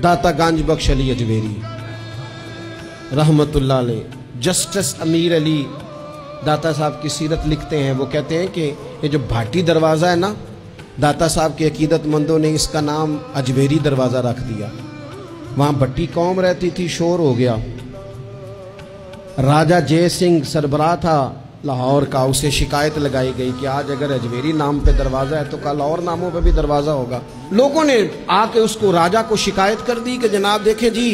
दाता गंज बख्श अली अजमेरी रहमतुल्लाह अलैह, जस्टिस अमीर अली दाता साहब की सीरत लिखते हैं। वो कहते हैं कि ये जो भाटी दरवाज़ा है ना, दाता साहब के अकीदतमंदों ने इसका नाम अजमेरी दरवाज़ा रख दिया। वहाँ भट्टी कौम रहती थी, शोर हो गया। राजा जय सिंह सरबराह था लाहौर का, उसे शिकायत लगाई गई कि आज अगर अजमेरी नाम पे दरवाज़ा है तो कल और नामों पे भी दरवाज़ा होगा। लोगों ने आके उसको राजा को शिकायत कर दी कि जनाब देखें जी,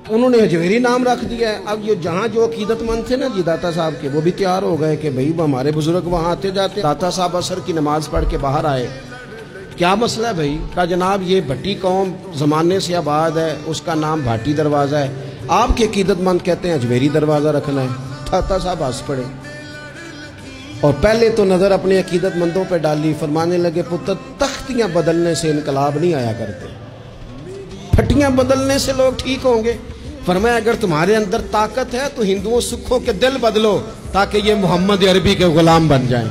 उन्होंने अजमेरी नाम रख दिया है। अब ये जहाँ जो अकीदतमंद थे ना जी दाता साहब के, वो भी तैयार हो गए कि भाई वो हमारे बुजुर्ग वहाँ आते जाते। दाता साहब असर की नमाज पढ़ के बाहर आए, क्या मसला है भाई? कहा जनाब ये भट्टी कौम ज़माने से आबाद है, उसका नाम भाटी दरवाज़ा है, आपके अकीदतमंद कहते हैं अजमेरी दरवाज़ा रखना है। दाता साहब हंस पड़े और पहले तो नज़र अपने अकीदतमंदों पर डाली, फरमाने लगे पुत्र तख्तियाँ बदलने से इनकलाब नहीं आया करते, फटियाँ बदलने से लोग ठीक होंगे। फरमाया अगर तुम्हारे अंदर ताकत है तो हिंदुओं सिखों के दिल बदलो ताकि ये मोहम्मद अरबी के गुलाम बन जाएं।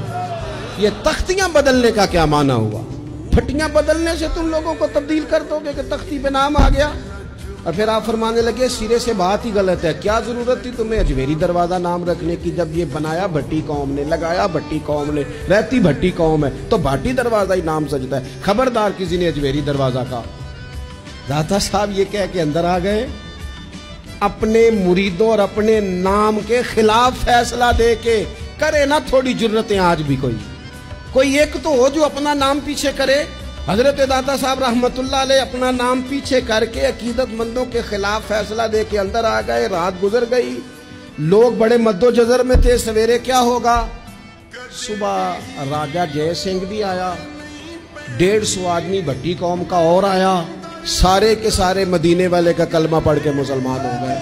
ये तख्तियाँ बदलने का क्या माना हुआ? फटियाँ बदलने से तुम लोगों को तब्दील कर दोगे कि तख्ती पे नाम आ गया। और फिर आप फरमाने लगे सिरे से बात ही गलत है, क्या जरूरत थी तुम्हें अजमेरी दरवाज़ा नाम रखने की? जब ये बनाया भट्टी कौम ने, लगाया भट्टी कौम ने, रहती भट्टी कौम है, तो भाटी दरवाज़ा ही नाम सजता है। खबरदार किसी ने अजमेरी दरवाज़ा का। दाता साहब ये कह के अंदर आ गए, अपने मुरीदों और अपने नाम के खिलाफ फैसला दे के। करे ना थोड़ी जुर्रतें आज भी, कोई एक तो हो जो अपना नाम पीछे करे। हजरत दाता साहब रहमतुल्लाह अलैह अपना नाम पीछे करके अकीदतमंदों के खिलाफ फैसला दे के अंदर आ गए। रात गुजर गई, लोग बड़े मद्दोजजर में थे, सवेरे क्या होगा? सुबह राजा जय सिंह भी आया, 150 आदमी भट्टी कौम का और आया, सारे के सारे मदीने वाले का कलमा पढ़ के मुसलमान हो गए।